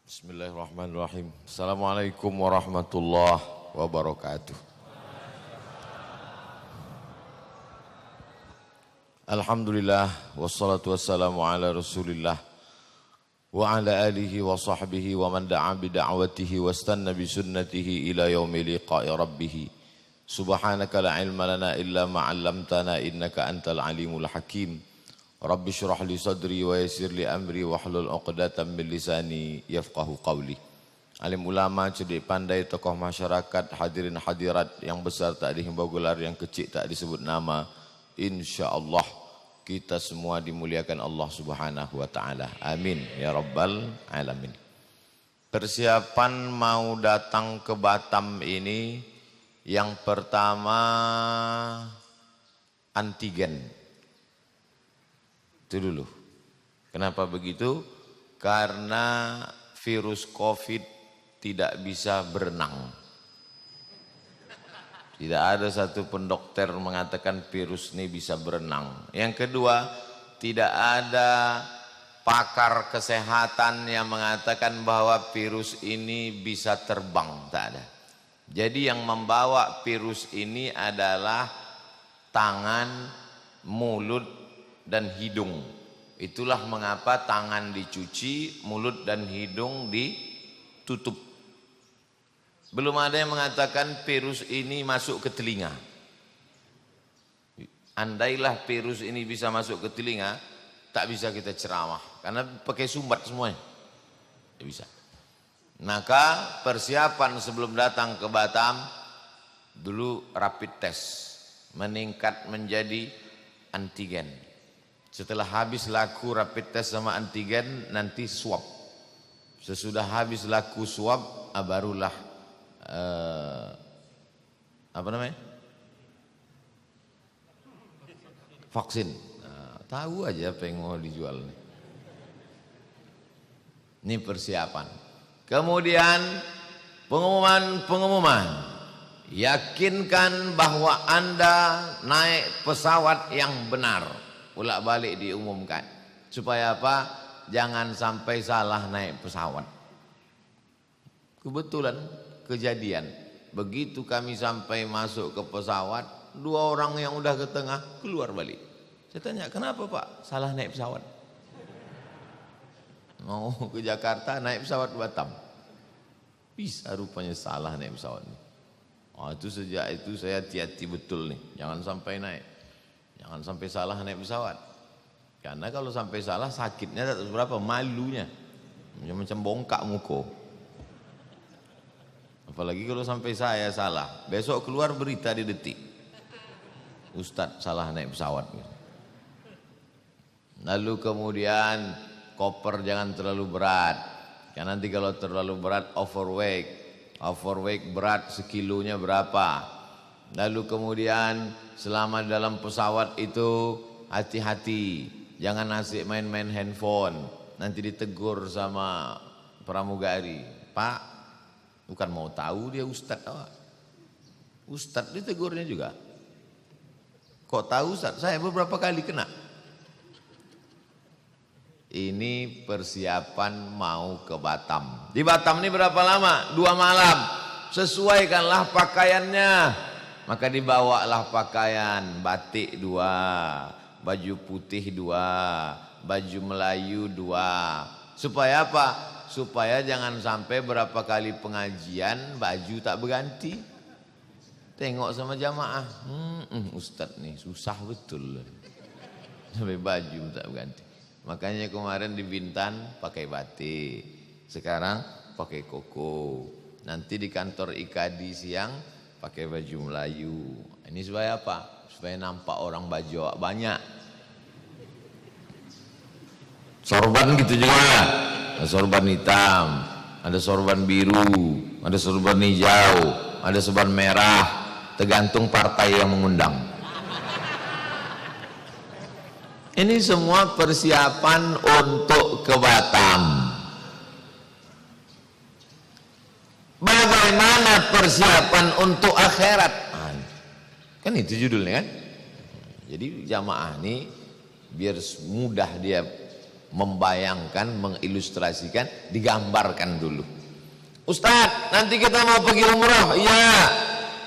Bismillahirrahmanirrahim. Assalamualaikum warahmatullahi wabarakatuh. Alhamdulillah wassalatu wassalamu ala Rasulillah wa ala alihi wa sahbihi wa man da'a bi da'watihi wastanna bi sunnatihi ila yaumi liqa'i rabbih. Subhanaka la ilma lana illa ma 'allamtana innaka antal alimul hakim. Rabbi syrah li sadri wa yassir li amri wahlul 'uqdatam min lisani yafqahu qawli. Alim ulama, cerdik pandai, tokoh masyarakat, hadirin hadirat yang besar tak dihimbau gelar, yang kecil tak disebut nama. Insyaallah kita semua dimuliakan Allah Subhanahu wa taala. Amin ya rabbal alamin. Persiapan mau datang ke Batam ini, yang pertama antigen. Itu dulu. Kenapa begitu? Karena virus COVID tidak bisa berenang. Tidak ada satu pun dokter mengatakan virus ini bisa berenang. Yang kedua, tidak ada pakar kesehatan yang mengatakan bahwa virus ini bisa terbang. Tak ada. Jadi yang membawa virus ini adalah tangan, mulut, dan hidung. Itulah mengapa tangan dicuci, mulut dan hidung ditutup. Belum ada yang mengatakan virus ini masuk ke telinga. Andailah virus ini bisa masuk ke telinga, tak bisa kita ceramah. Karena pakai sumbat semuanya. Tidak bisa. Maka persiapan sebelum datang ke Batam, dulu rapid test. Meningkat menjadi antigen. Setelah habis laku rapid test sama antigen, nanti swab. Sesudah habis laku swab, barulah vaksin. Nah, tahu aja apa yang mau dijual nih. Ini persiapan. Kemudian pengumuman. Yakinkan bahwa Anda naik pesawat yang benar. Ulak balik diumumkan. Supaya apa? Jangan sampai salah naik pesawat. Kebetulan kejadian. Begitu kami sampai masuk ke pesawat, dua orang yang udah ke tengah keluar balik. Saya tanya, kenapa Pak salah naik pesawat? Mau ke Jakarta naik pesawat Batam. Bisa rupanya salah naik pesawat. Itu sejak itu saya hati-hati betul nih. Jangan sampai naik. Jangan sampai salah naik pesawat. Karena kalau sampai salah sakitnya tak tahu berapa, malunya. Macam bongkak muka. Apalagi kalau sampai saya salah. Besok keluar berita di Detik. Ustadz salah naik pesawat. Lalu kemudian koper jangan terlalu berat. Karena nanti kalau terlalu berat overweight. Overweight berat sekilonya berapa. Lalu kemudian selama dalam pesawat itu hati-hati, jangan asik main-main handphone. Nanti ditegur sama pramugari. Pak, bukan mau tahu dia ustadz. Ustadz ditegurnya juga. Kok tahu ustadz? Saya beberapa kali kena. Ini persiapan mau ke Batam. Di Batam ini berapa lama? 2 malam. Sesuaikanlah pakaiannya. Maka dibawalah pakaian batik 2, baju putih 2, baju Melayu 2. Supaya apa? Supaya jangan sampai berapa kali pengajian baju tak berganti. Tengok sama jamaah, Ustadz nih susah betul. Sampai baju tak berganti. Makanya kemarin di Bintan pakai batik, sekarang pakai koko. Nanti di kantor IKADI siang pakai baju Melayu. Ini supaya apa? Supaya nampak orang baju banyak. Sorban gitu juga. Ada sorban hitam, ada sorban biru, ada sorban hijau, ada sorban merah. Tergantung partai yang mengundang. Ini semua persiapan untuk ke Batam. Bagaimana persiapan untuk akhirat? Kan itu judulnya kan. Jadi jamaah ini biar mudah dia membayangkan, mengilustrasikan, digambarkan dulu. Ustadz, nanti kita mau pergi umroh. Iya,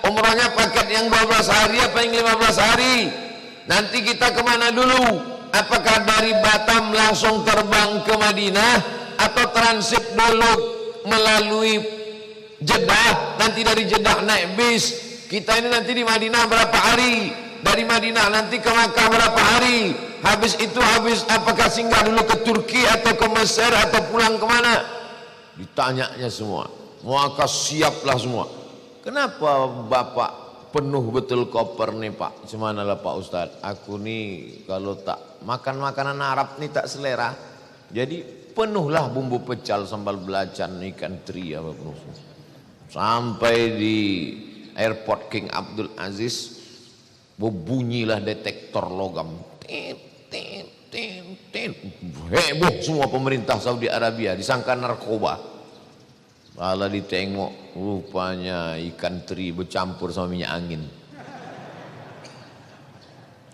umrohnya paket yang 12 hari apa yang 15 hari? Nanti kita kemana dulu? Apakah dari Batam langsung terbang ke Madinah atau transit dulu melalui Jeddah? Nanti dari Jeddah naik bis. Kita ini nanti di Madinah berapa hari? Dari Madinah nanti ke Makkah berapa hari? Habis itu apakah singgah dulu ke Turki atau ke Mesir atau pulang kemana? Ditanyanya semua. Maka siaplah semua. Kenapa Bapak penuh betul koper nih Pak? Semanalah Pak Ustadz, aku nih kalau tak makan makanan Arab nih tak selera. Jadi penuhlah bumbu pecal, sambal belacan, ikan teri apa penuh. Sampai di airport King Abdul Aziz berbunyilah detektor logam. Heboh semua pemerintah Saudi Arabia, disangka narkoba. Kalau ditengok rupanya ikan teri bercampur sama minyak angin.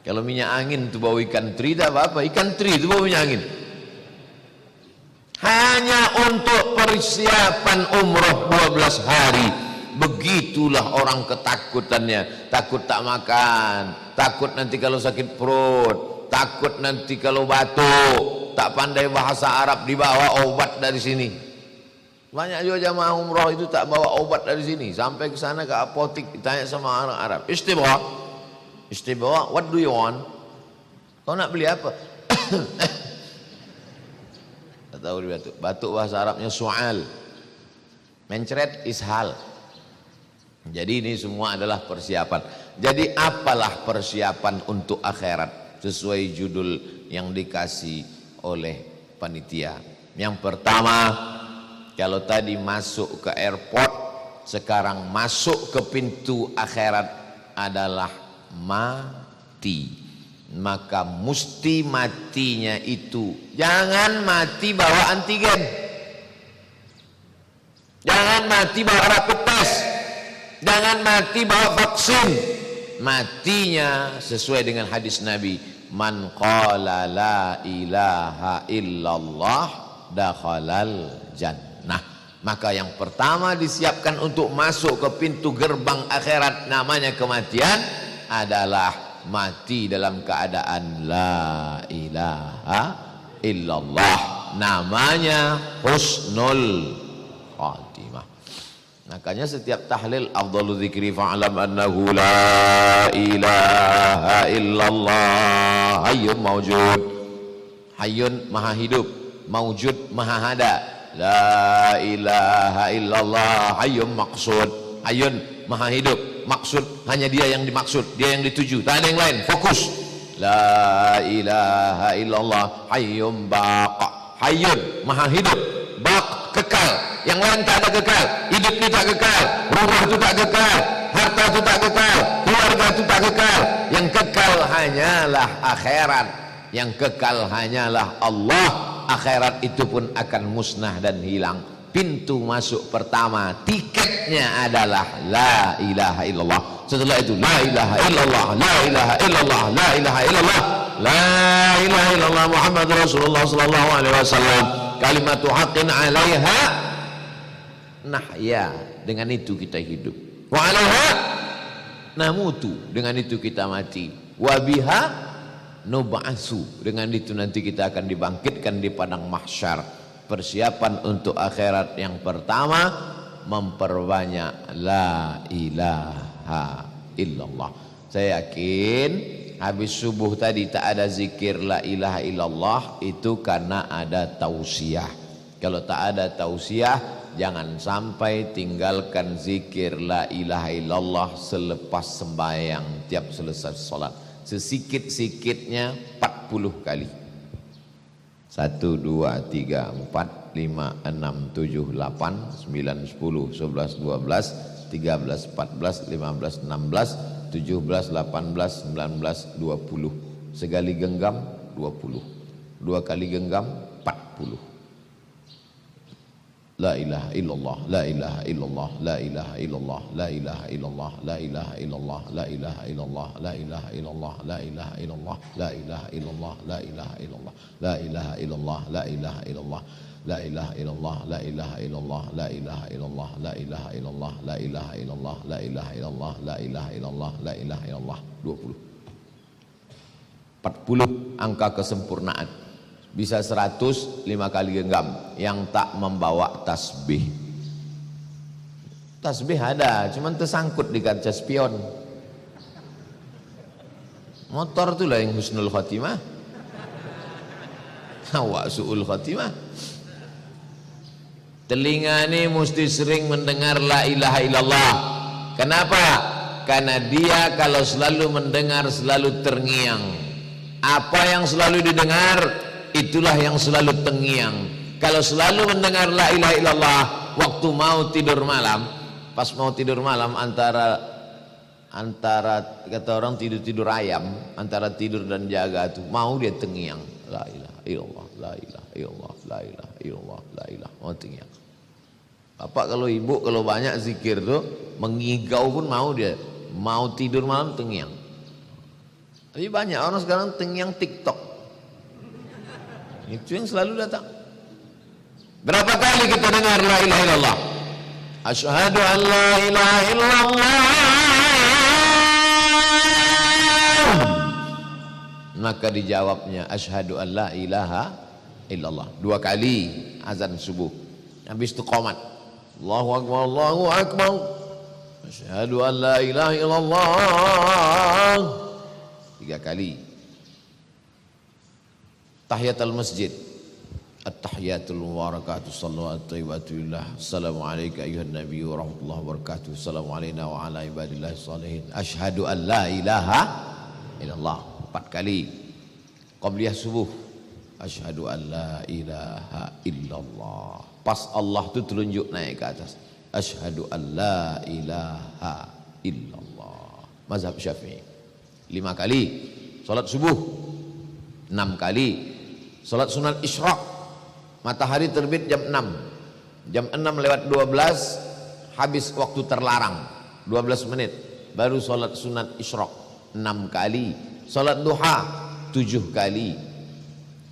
Kalau minyak angin itu bau ikan teri tak apa-apa, ikan teri itu bau minyak angin. Hanya untuk persiapan umroh 12 hari. Begitulah orang ketakutannya. Takut tak makan, takut nanti kalau sakit perut, takut nanti kalau batuk, tak pandai bahasa Arab dibawa obat dari sini. Banyak juga jamaah umroh itu tak bawa obat dari sini, sampai ke sana ke apotik ditanya sama orang Arab, istibawa, istibawa, what do you want? Kau nak beli apa? Tak tahu dia batuk. Batuk bahasa Arabnya su'al, mencret ishal. Jadi ini semua adalah persiapan. Jadi apalah persiapan untuk akhirat sesuai judul yang dikasih oleh panitia. Yang pertama, kalau tadi masuk ke airport, sekarang masuk ke pintu akhirat adalah mati. Maka mesti matinya itu jangan mati bawa antigen, jangan mati bawa rapid test, jangan mati bawa vaksin. Matinya sesuai dengan hadis Nabi, man qala la ilaha illallah dakhalal jannah. Maka yang pertama disiapkan untuk masuk ke pintu gerbang akhirat namanya kematian adalah mati dalam keadaan la ilaha illallah, namanya husnul khatimah. Makanya setiap tahlil afdalu dzikri fa'lam annahu la ilaha illallah hayyun maujud, hayyun maha hidup, maujud maha ada, la ilaha illallah hayyun maqsud, hayyun maha hidup, maksud hanya dia yang dimaksud, dia yang dituju, tak ada yang lain, fokus. La ilaha illallah hayyun baqa, hayyun maha hidup, baq kekal, yang lain tak ada kekal, hidup ini tak kekal, rumah itu tak kekal, harta itu tak kekal, keluarga itu tak kekal, yang kekal hanyalah akhirat, yang kekal hanyalah Allah. Akhirat itu pun akan musnah dan hilang. Pintu masuk pertama, tiketnya adalah la ilaha illallah. Setelah itu la ilaha illallah, la ilaha illallah, la ilaha illallah, la ilaha illallah Muhammad Rasulullah sallallahu alaihi wasallam. Kalimatu haqqin 'alaiha nahya, dengan itu kita hidup. Wa 'alaiha namutu, dengan itu kita mati. Wa biha nub'atsu, dengan itu nanti kita akan dibangkitkan di padang mahsyar. Persiapan untuk akhirat yang pertama, memperbanyak la ilaha illallah. Saya yakin habis subuh tadi tak ada zikir la ilaha illallah itu karena ada tausiah. Kalau tak ada tausiah, jangan sampai tinggalkan zikir la ilaha illallah selepas sembahyang tiap selesai sholat. Sesikit-sikitnya 40 kali. 1, 2, 3, 4, 5, 6, 7, 8, 9, 10, 11, 12, 13, 14, 15, 16, 17, 18, 19, 20. Sekali genggam 20, 2 kali genggam 40. la ilaha illallah, la ilaha illallah, la ilaha illallah, la ilaha illallah, la ilaha illallah, la ilaha illallah, la ilaha illallah, la ilaha illallah, la ilaha illallah, la ilaha illallah, la ilaha illallah, la ilaha illallah, la ilaha illallah, la ilaha illallah, la ilaha illallah, la ilaha illallah, la ilaha illallah, la ilaha illallah, la ilaha illallah, la ilaha illallah. 20. 40 angka kesempurnaan. Bisa 100 5 kali genggam yang tak membawa tasbih. Tasbih ada, cuman tersangkut di kaca spion. Motor itulah yang husnul khatimah. Awak su'ul khatimah. Telinga ini mesti sering mendengar la ilaha illallah. Kenapa? Karena dia kalau selalu mendengar selalu terngiang. Apa yang selalu didengar itulah yang selalu terngiang. Kalau selalu mendengar la ilaha illallah waktu mau tidur malam, pas mau tidur malam antara kata orang tidur ayam, antara tidur dan jaga tuh mau dia terngiang la ilaha illallah, la ilaha illallah, la ilaha illallah, la ilaha, mau terngiang. Bapak kalau ibu kalau banyak zikir tuh mengigau pun mau dia, mau tidur malam terngiang. Tapi banyak orang sekarang terngiang TikTok. Itu yang selalu datang. Berapa kali kita dengar la ilaha illallah? Asyhadu an la ilaha illallah. Maka dijawabnya asyhadu an la ilaha illallah. 2 kali azan subuh. Habis itu qomat. Allahu akbar, Allahu akbar. Asyhadu an la ilaha illallah. 3 kali. Tahiyatul masjid. At-tahiyatul mubarakatuh sallallahu alaihi wa sallam. Assalamu alayka ayuhan nabiy wa rahmatullahi wa barakatuh. Assalamu alayna wa ala ibadillahi salihin. Asyhadu an la ilaha illallah. 4 kali. Qabliyah subuh. Asyhadu an la ilaha illallah. Pas Allah tu telunjuk naik ke atas. Asyhadu an la ilaha illallah. Mazhab Syafi'i. 5 kali salat subuh, 6 kali salat sunat isyraq, matahari terbit jam 6, jam 6 lewat 12 habis waktu terlarang 12 menit baru salat sunat isyraq 6 kali, salat duha 7 kali,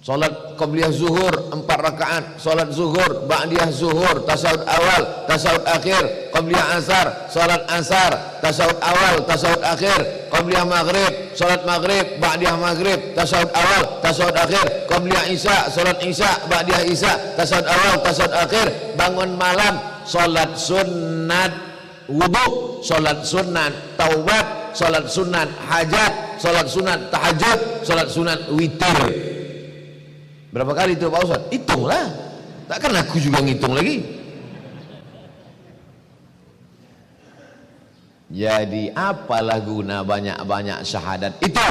salat qabliyah zuhur 4 rakaat, salat zuhur, ba'diyah zuhur, tasyahud awal, tasyahud akhir, qabliyah asar, salat asar, tasyahud awal, tasyahud akhir, qabliyah maghrib, salat maghrib, ba'diyah maghrib, tasyahud awal, tasyahud akhir, qabliyah isya, salat isya, ba'diyah isya, tasyahud awal, tasyahud akhir, bangun malam, salat sunat wudu, salat sunat taubat, salat sunat hajat, salat sunat tahajud, salat sunat witir. Berapa kali itu Pak Ustaz? Hitunglah. Takkan aku juga ngitung lagi. Jadi apalah guna banyak-banyak syahadat itu?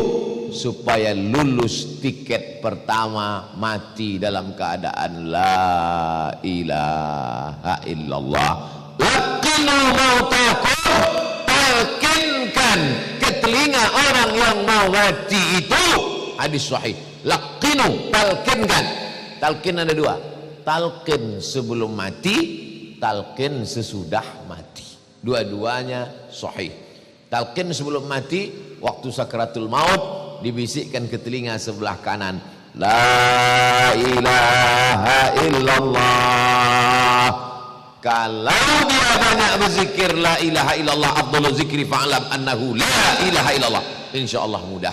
Supaya lulus tiket pertama mati dalam keadaan la ilaha illallah. Laqinu mautakum, talkinkan ke telinga orang yang mau mati itu. Hadis sahih. Laqinu, talkinkan. Talkin ada 2. Talkin sebelum mati, talkin sesudah mati. Dua-duanya sahih. Talqin sebelum mati, waktu sakratul maut dibisikkan ke telinga sebelah kanan, la ilaha illallah. Kalau dia banyak berzikir la ilaha illallah, afdhalul zikri fa'lam annahu la ilaha illallah, insyaallah mudah.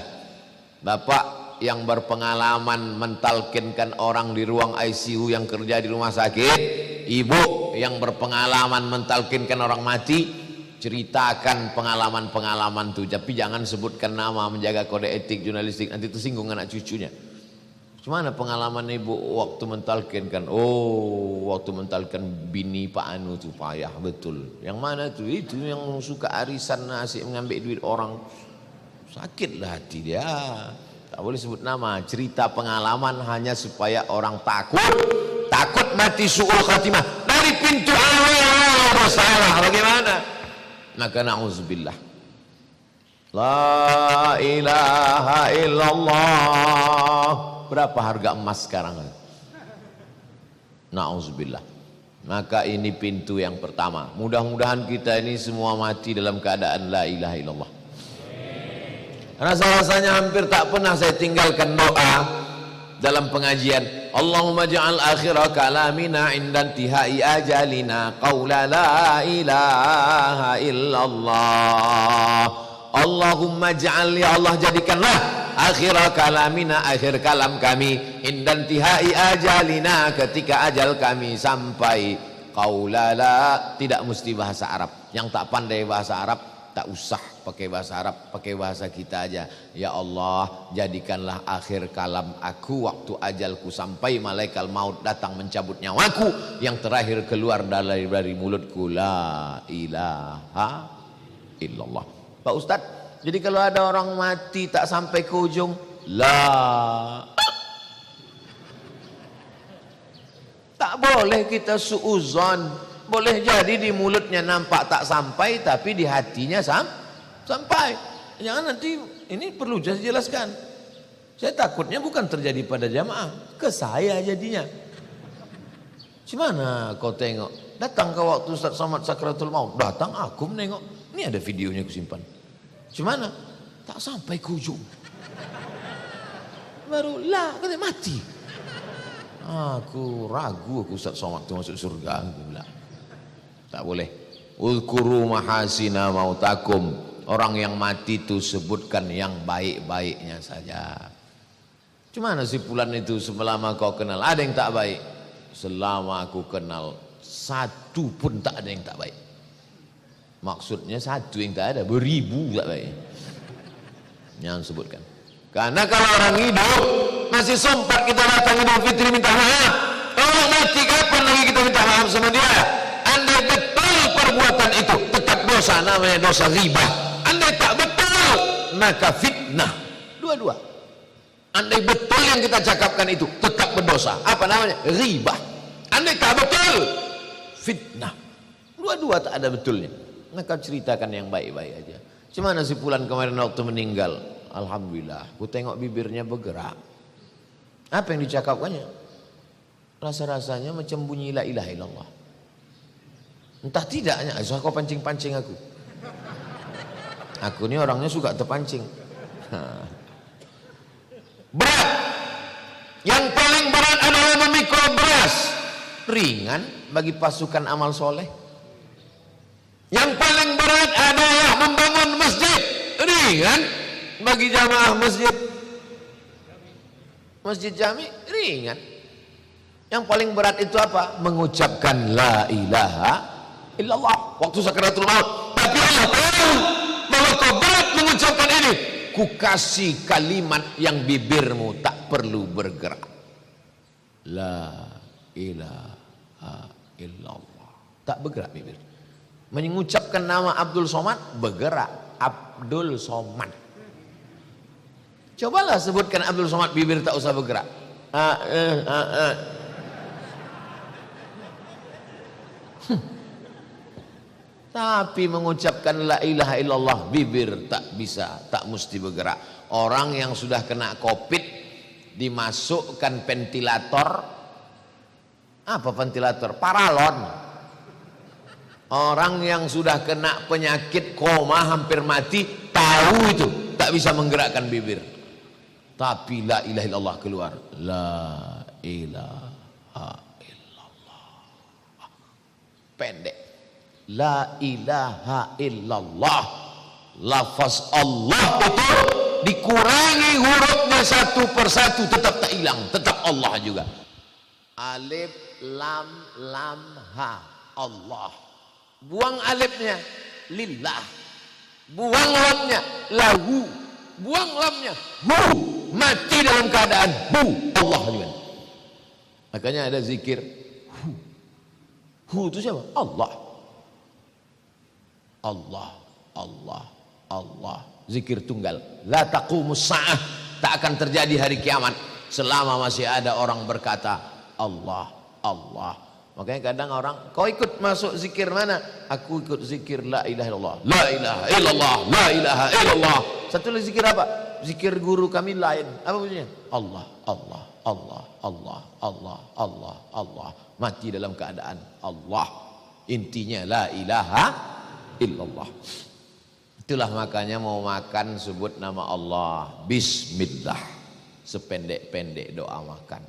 Bapak yang berpengalaman mentalkinkan orang di ruang ICU yang kerja di rumah sakit, ibu yang berpengalaman mentalkinkan orang mati, ceritakan pengalaman-pengalaman itu, tapi jangan sebutkan nama, menjaga kode etik jurnalistik, nanti tersinggung anak cucunya. Gimana pengalaman ibu waktu mentalkinkan? Oh, waktu mentalkin bini Pak Anu itu payah betul. Yang mana tuh? Itu yang suka arisan, asik mengambil duit orang, sakitlah hati dia. Tak boleh sebut nama. Cerita pengalaman hanya supaya orang takut mati su'ul khatimah dari pintu awal bersalah. Bagaimana? Maka na'udzubillah. La ilaha illallah. Berapa harga emas sekarang? Na'udzubillah. Maka ini pintu yang pertama. Mudah-mudahan kita ini semua mati dalam keadaan la ilaha illallah. Rasa-rasanya hampir tak pernah saya tinggalkan doa dalam pengajian. Allahumma ja'al akhira kalamina indan tihai ajalina qawla la ilaha illallah. Allahumma ja'al, ya Allah jadikanlah akhira kalamina, akhir kalam kami, indan tihai ajalina, ketika ajal kami sampai, qawla la, tidak mesti bahasa Arab. Yang tak pandai bahasa Arab tak usah pakai bahasa Arab, pakai bahasa kita aja. Ya Allah, jadikanlah akhir kalam aku waktu ajalku sampai, malaikat maut datang mencabut nyawaku, yang terakhir keluar dari mulutku la ilaha illallah. Pak Ustadz, jadi kalau ada orang mati tak sampai ke ujung la, tak boleh kita suuzon. Boleh jadi di mulutnya nampak tak sampai, tapi di hatinya sampai. Jangan nanti, ini perlu saya jelaskan. Saya takutnya bukan terjadi pada jamaah, ke saya jadinya. Gimana kau tengok? Datang ke waktu Ustaz Somad Sakratul Maut, datang aku menengok. Ini ada videonya aku simpan. Gimana? Tak sampai ke ujung. Baru lah, katanya mati. Aku ragu aku Ustaz Somad itu masuk surga. Aku bilang, tak boleh. Uzkuru mahasina mautakum. Orang yang mati itu sebutkan yang baik-baiknya saja. Cuma si Fulan itu selama kau kenal ada yang tak baik? Selama aku kenal satu pun tak ada yang tak baik. Maksudnya satu yang tak ada, beribu tak baik. Jangan sebutkan. Karena kalau orang hidup masih sempat kita datang Idul Fitri minta maaf. Kalau mati kapan lagi kita minta maaf sama dia? Andai betul perbuatan itu tetap dosa, namanya dosa riba. Andai tak betul maka fitnah. Dua-dua. Andai betul yang kita cakapkan itu tetap berdosa, apa namanya? Riba. Andai tak betul, fitnah. Dua-dua tak ada betulnya. Maka ceritakan yang baik-baik aja. Gimana si Fulan kemarin waktu meninggal? Alhamdulillah, aku tengok bibirnya bergerak. Apa yang dicakapkannya? Rasa-rasanya macam bunyi la ilaha illallah. Entah tidaknya, kau pancing-pancing aku. Aku ini orangnya suka terpancing. Berat. Yang paling berat adalah memikul beras. Ringan bagi pasukan amal soleh. Yang paling berat adalah membangun masjid. Ringan bagi jamaah masjid. Masjid jami ringan. Yang paling berat itu apa? Mengucapkan la ilaha illallah waktu sakaratul maut. Tapi Allah tahu bahwa kau berat mengucapkan ini. Ku kasih kalimat yang bibirmu tak perlu bergerak. La ilaha illallah. Tak bergerak bibir. Mengucapkan nama Abdul Somad bergerak. Abdul Somad. Cobalah sebutkan Abdul Somad, bibir tak usah bergerak. Tapi mengucapkan la ilaha illallah bibir tak bisa, tak mesti bergerak. Orang yang sudah kena COVID dimasukkan ventilator. Apa ventilator? Paralon. Orang yang sudah kena penyakit koma hampir mati tahu itu tak bisa menggerakkan bibir. Tapi la ilaha illallah keluar. La ilaha illallah. Pendek. La ilaha illallah. Lafaz Allah itu dikurangi hurufnya satu persatu tetap tak hilang, tetap Allah juga. Alif lam lam ha, Allah. Buang alifnya, lillah. Buang lamnya, lahu. Buang lamnya, hu. Mati dalam keadaan hu, Allah juga. Makanya ada zikir hu. Hu itu siapa? Allah. Allah, Allah, Allah. Zikir tunggal. La taqumus sa'ah. Tak akan terjadi hari kiamat selama masih ada orang berkata Allah, Allah. Makanya kadang orang, kau ikut masuk zikir mana? Aku ikut zikir la ilaha illallah. La ilaha illallah, la ilaha illallah. Satu lagi zikir apa? Zikir guru kami lain. Apa bunyinya? Allah, Allah. Allah, Allah, Allah, Allah, Allah. Mati dalam keadaan Allah. Intinya la ilaha illallah. Itulah makanya mau makan sebut nama Allah. Bismillah. Sependek-pendek doa makan.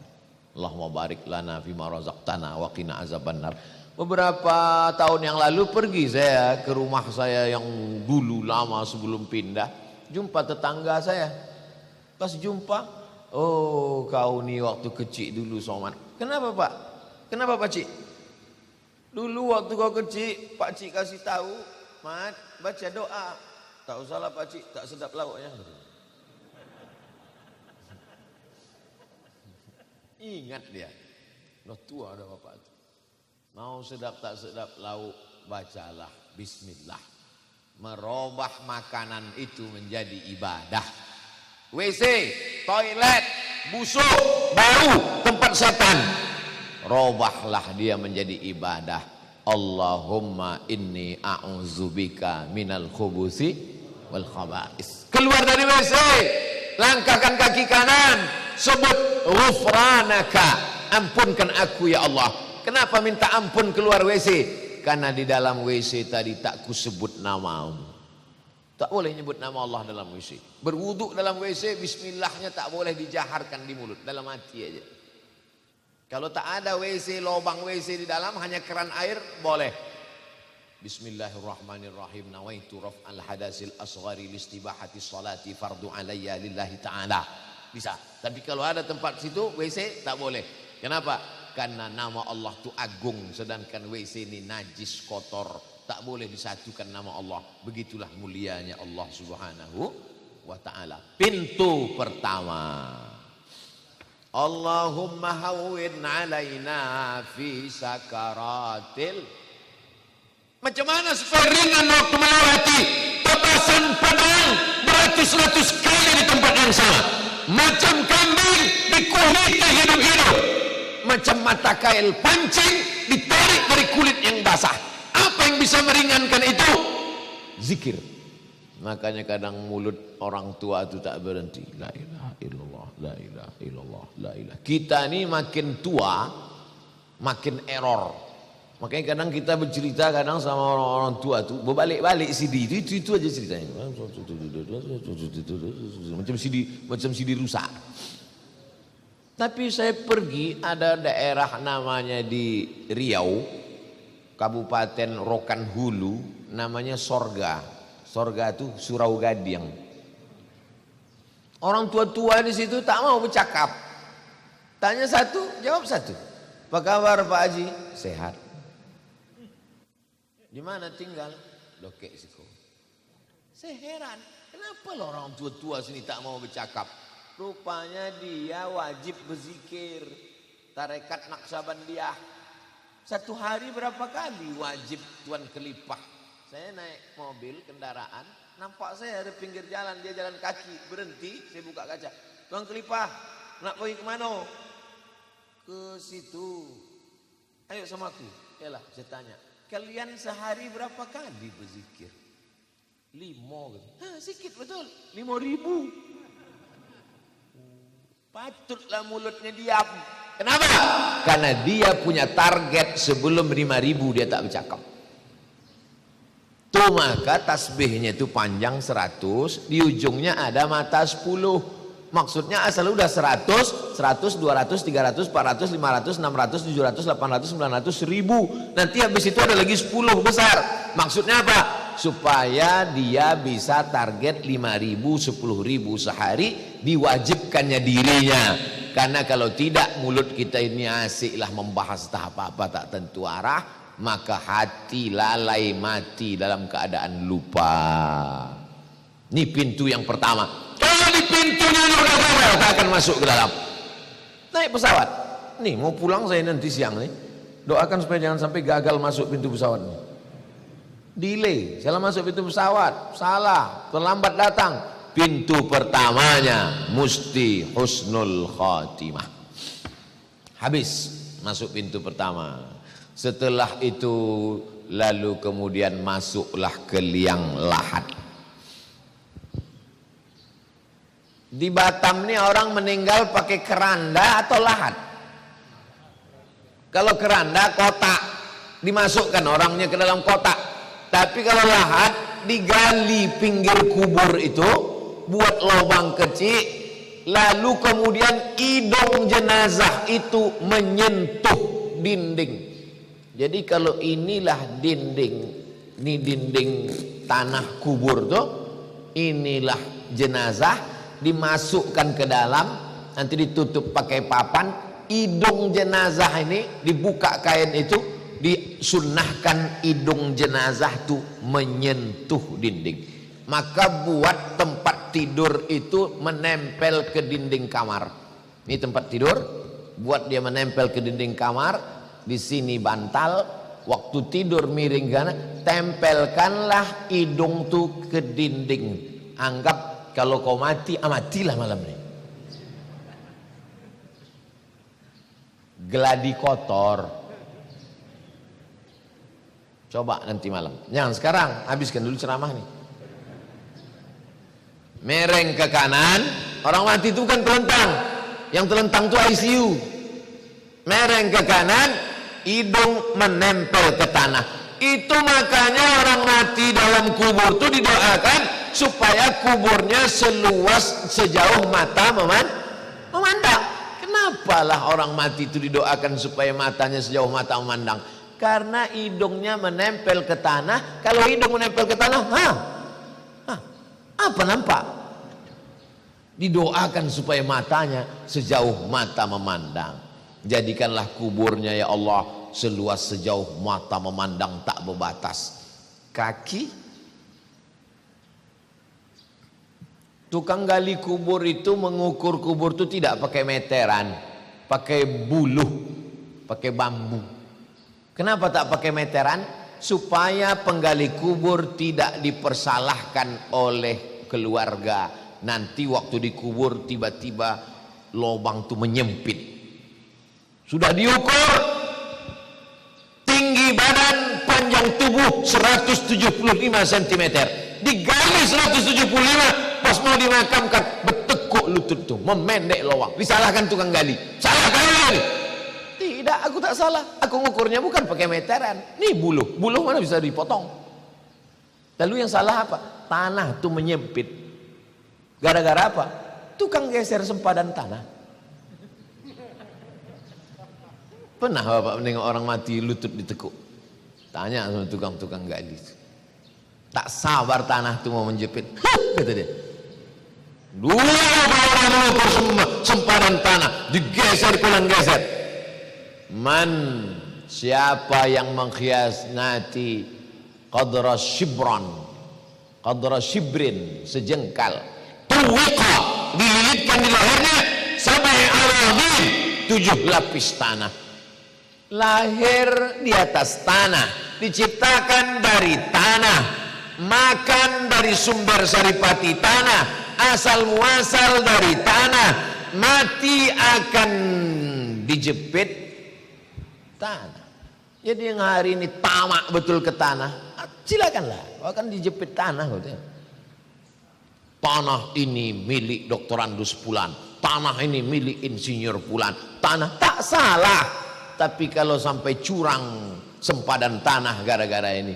Allahumma barik lana fima razaqtana wa qina azabannar. Beberapa tahun yang lalu pergi saya ke rumah saya yang dulu lama sebelum pindah. Jumpa tetangga saya. Pas jumpa, oh kau ni waktu kecil dulu Somad. Kenapa Pak? Kenapa Pak Cik? Dulu waktu kau kecil, Pak Cik kasih tahu, Mat, baca doa. Tak usahlah Pak Cik, tak sedap lauknya. Ingat dia. Dah tua dah bapak itu. Mau sedap tak sedap lauk, bacalah bismillah. Merubah makanan itu menjadi ibadah. WC, toilet, busuk, bau, tempat setan. Robahlah dia menjadi ibadah. Allahumma inni a'udzubika minal khubusi wal khaba'is. Keluar dari WC, langkahkan kaki kanan, sebut ghufranaka, ampunkan aku ya Allah. Kenapa minta ampun keluar WC? Karena di dalam WC tadi tak kusebut namamu. Tak boleh nyebut nama Allah dalam WC. Berwuduk dalam WC, bismillahnya tak boleh dijaharkan di mulut, dalam hati aja. Kalau tak ada WC, lubang WC di dalam, hanya keran air, boleh. Bismillahirrahmanirrahim. Nawaitu raf'al hadasil asghari listibahati salati fardu alayya lillahi ta'ala. Bisa. Tapi kalau ada tempat situ, WC, tak boleh. Kenapa? Karena nama Allah itu agung, sedangkan WC ini najis, kotor, tak boleh disatukan nama Allah. Begitulah mulianya Allah Subhanahu wa ta'ala. Pintu pertama, Allahumma hawwin alaina fi sakaratil. Macam mana supaya ringan waktu melewati tebasan padang beratus-ratus kali di tempat yang sama. Macam kambing dikuliti hidup-hidup, macam mata kail pancing ditarik dari kulit yang basah. Apa yang bisa meringankan itu? Zikir. Makanya kadang mulut orang tua itu tak berhenti. La ilaha illallah, la ilaha illallah, la ilaha. Kita ini makin tua, makin error. Makanya kadang kita bercerita kadang sama orang-orang tua itu berbalik-balik CD itu aja ceritanya. Macam CD rusak. Tapi saya pergi, ada daerah namanya di Riau, Kabupaten Rokan Hulu, namanya Sorga. Sorga itu Surau Gadiang. Orang tua-tua di situ tak mau bercakap. Tanya satu, jawab satu. Apa kabar Pak Haji? Sehat. Di mana tinggal? Lokek Siko. Saya heran, kenapa lo orang tua-tua sini tak mau bercakap? Rupanya dia wajib berzikir. Tarekat Naqsabandiyah. Satu hari berapa kali wajib Tuan Kelipah. Saya naik mobil, kendaraan, nampak saya ada pinggir jalan, dia jalan kaki, berhenti, saya buka kaca. Tuan Kelipah, nak pergi ke mana? Ke situ. Ayo sama aku. Yalah, saya tanya. Kalian sehari berapa kali berzikir? 5 gitu. Sikit betul. 5.000. Patutlah mulutnya diam. Kenapa? Karena dia punya target sebelum 5.000 dia tak bercakap. Tuh maka tasbihnya itu panjang 100, di ujungnya ada mata 10. Maksudnya asal udah 100, 200, 300, 400, 500, 600, 700, 800, 900, 1000. Nanti habis itu ada lagi 10 besar. Maksudnya apa? Supaya dia bisa target 5.000, 10.000 sehari, diwajibkannya dirinya. Karena kalau tidak, mulut kita ini asiklah membahas tak apa-apa tak tentu arah, maka hati lalai mati dalam keadaan lupa. Ini pintu yang pertama. Kalau di pintunya udah gagal, tak akan masuk ke dalam. Naik pesawat. Nih mau pulang saya nanti siang nih. Doakan supaya jangan sampai gagal masuk pintu pesawat nih. Delay, salah masuk pintu pesawat, salah, terlambat datang. Pintu pertamanya mesti husnul khatimah. Habis masuk pintu pertama. Setelah itu lalu kemudian masuklah ke liang lahat. Di Batam nih orang meninggal pakai keranda atau lahat? Kalau keranda kotak, dimasukkan orangnya ke dalam kotak. Tapi kalau lahat digali pinggir kubur itu, buat lubang kecil, lalu kemudian hidung jenazah itu menyentuh dinding. Jadi kalau inilah dinding, ini dinding tanah kubur tuh, inilah jenazah, dimasukkan ke dalam, nanti ditutup pakai papan, hidung jenazah ini dibuka kain itu, disunnahkan hidung jenazah tuh menyentuh dinding. Maka buat tempat tidur itu menempel ke dinding kamar. Ini tempat tidur, buat dia menempel ke dinding kamar, di sini bantal, waktu tidur miring kanan, tempelkanlah hidung tuh ke dinding. Anggap kalau kau mati, matilah malam ini. Geladi kotor. Coba nanti malam. Jangan sekarang, habiskan dulu ceramah nih. Mereng ke kanan, orang mati itu kan telentang. Yang telentang itu ICU. Mereng ke kanan, hidung menempel ke tanah. Itu makanya orang mati dalam kubur itu didoakan supaya kuburnya seluas sejauh mata memandang. Kenapa lah orang mati itu didoakan supaya matanya sejauh mata memandang? Karena hidungnya menempel ke tanah. Kalau hidung menempel ke tanah, apa nampak? Didoakan supaya matanya sejauh mata memandang. Jadikanlah kuburnya ya Allah seluas sejauh mata memandang, tak berbatas. Kaki, tukang gali kubur itu mengukur kubur itu tidak pakai meteran, pakai buluh, pakai bambu. Kenapa tak pakai meteran? Supaya penggali kubur tidak dipersalahkan oleh keluarga. Nanti waktu dikubur tiba-tiba lubang itu menyempit. Sudah diukur, tinggi badan, panjang tubuh 175 cm. Digali 175, pas mau dimakamkan bertekuk lutut tuh, memendek lubang. Disalahkan tukang gali. Salah gali. Tidak, aku tak salah. Aku ngukurnya bukan pakai meteran. Nih buluh. Buluh mana bisa dipotong? Lalu yang salah apa? Tanah tuh menyempit. Gara-gara apa? Tukang geser sempadan tanah. Pernah Bapak menengok orang mati lutut ditekuk? Tanya sama tukang-tukang gali. Tak sabar tanah itu mau menjepit. Kata dia. Dulu orang mengukur sempadan tanah, digeser kanan geser. Siapa yang mengkhianati qadra shibrin, sejengkal, tuwiqa, dililitkan di lehernya sampai aradin, 7 lapis tanah. Lahir di atas tanah, diciptakan dari tanah, makan dari sumber saripati tanah, asal muasal dari tanah, mati akan dijepit tanah. Jadi yang hari ini tamak betul ke tanah, silakanlah, akan dijepit tanah. Tanah ini milik Dr. Andus Pulan, tanah ini milik insinyur Pulan. Tanah tak salah, tapi kalau sampai curang sempadan tanah gara-gara ini,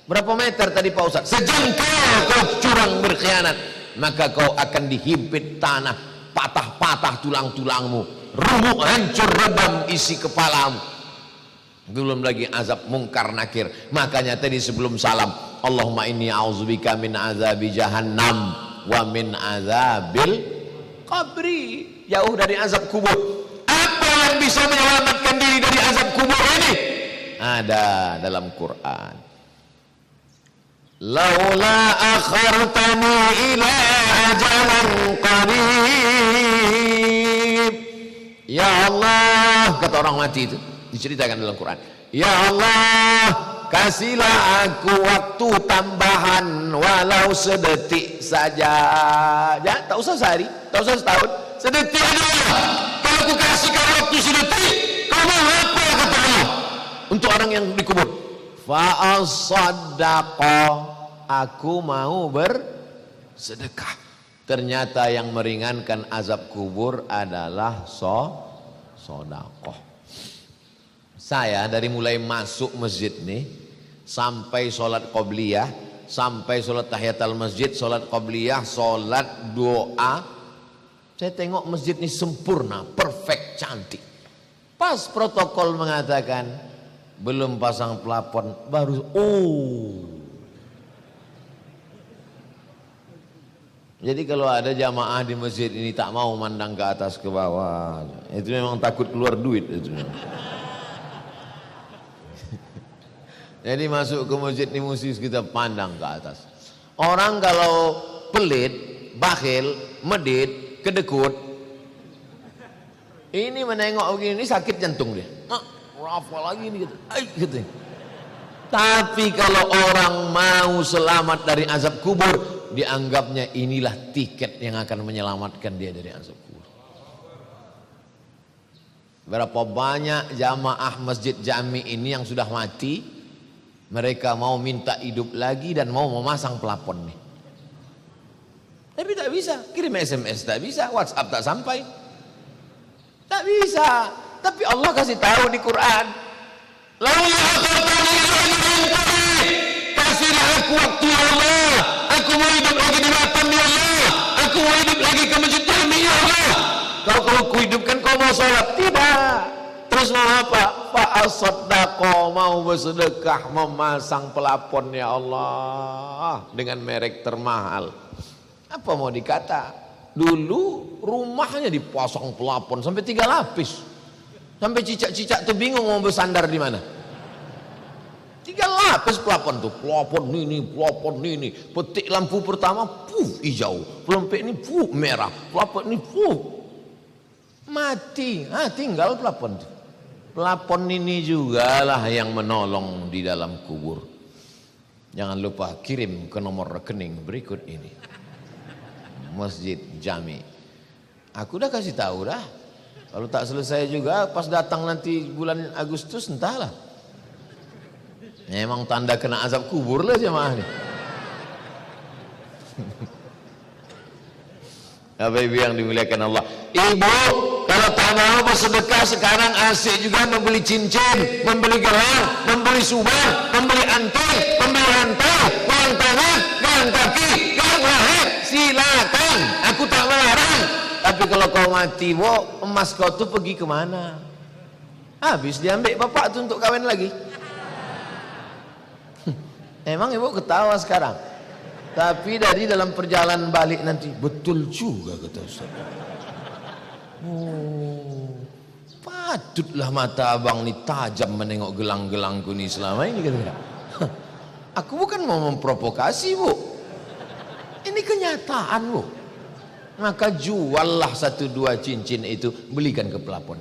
berapa meter tadi Pak Ustaz? Sejengkal kau curang berkhianat, maka kau akan dihimpit tanah, patah-patah tulang-tulangmu, remuk hancur redam isi kepalamu. Belum lagi azab mungkar nakir. Makanya tadi sebelum salam, Allahumma inni a'udzubika min azabi jahannam wa min azabil qabri. Jauh dari azab kubur. Apa yang bisa menyelamatkan diri dari azab kubur ini? Ada dalam Quran. Laula akhartani ila ajalan qarib. Ya Allah, kata orang mati itu, diceritakan dalam Quran. Ya Allah, kasihlah aku waktu tambahan walau sedetik saja. Ya, tak usah sehari, tak usah setahun, sedetik aja. Kalau aku kasihkan waktu sedetik, kamu apa kata Allah? Untuk orang yang dikubur, fa'asaddaqa, aku mau bersedekah. Ternyata yang meringankan azab kubur adalah sodakoh. Saya dari mulai masuk masjid nih sampai sholat qobliyah, sampai sholat tahiyatul masjid, sholat qobliyah, sholat doa, saya tengok masjid ini sempurna, perfect, cantik. Pas protokol mengatakan belum pasang plafon, baru Jadi kalau ada jamaah di masjid ini tak mau mandang ke atas ke bawah, itu memang takut keluar duit itu. Jadi masuk ke masjid ini mesti kita pandang ke atas. Orang kalau pelit, bakhil, medit, kedekut, ini menengok begini sakit jantung dia. Apa lagi ini gitu. Tapi kalau orang mau selamat dari azab kubur, dianggapnya inilah tiket yang akan menyelamatkan dia dari azab kubur. Berapa banyak jamaah masjid Jami ini yang sudah mati, mereka mau minta hidup lagi dan mau memasang plafon nih. Tapi tak bisa, kirim SMS tak bisa, WhatsApp tak sampai. Tak bisa. Tapi Allah kasih tahu di Quran, kasihlah aku waktu ya Allah, aku mau hidup lagi di Batam ya Allah, aku mau hidup lagi ke masjid Jami ya Allah. Kalau ku hidupkan kau mau sholat, tidak. Terus mau apa? Fa'asaddaqo, mau bersedekah, memasang pelapon ya Allah dengan merek termahal. Apa mau dikata? Dulu rumahnya dipasang pelapon sampai 3 lapis. Sampai cicak-cicak tuh bingung mau bersandar di mana. 3 lapis pelapon tuh, pelapon ini. Petik lampu pertama, hijau. Pelompek ini, merah. Pelapon ini, mati. Tinggal pelapon tuh. Pelapon ini juga lah yang menolong di dalam kubur. Jangan lupa kirim ke nomor rekening berikut ini. Masjid Jami. Aku udah kasih tahu dah. Kalau tak selesai juga pas datang nanti bulan Agustus entahlah. Memang tanda kena azab kubur lah jemaah ini. Bapak Ibu yang dimuliakan Allah. Ibu kalau tak mau bersedekah sekarang asik juga membeli cincin, membeli gelang, membeli subah, membeli anting, membeli rantai, gelang tangan, gelang kaki, gelang leher, silakan. Aku tak melarang. Tapi kalau kau mati, emas kau tuh pergi kemana? Habis diambil bapak tuh untuk kawin lagi. Emang ibu ketawa sekarang. Tapi dari dalam perjalanan balik nanti, betul juga kata Ustaz. Patutlah mata abang ni tajam menengok gelang-gelangku ni selama ini kata. Aku bukan mau memprovokasi bu. Ini kenyataan bu. Maka juallah 1-2 cincin itu, belikan ke pelapon.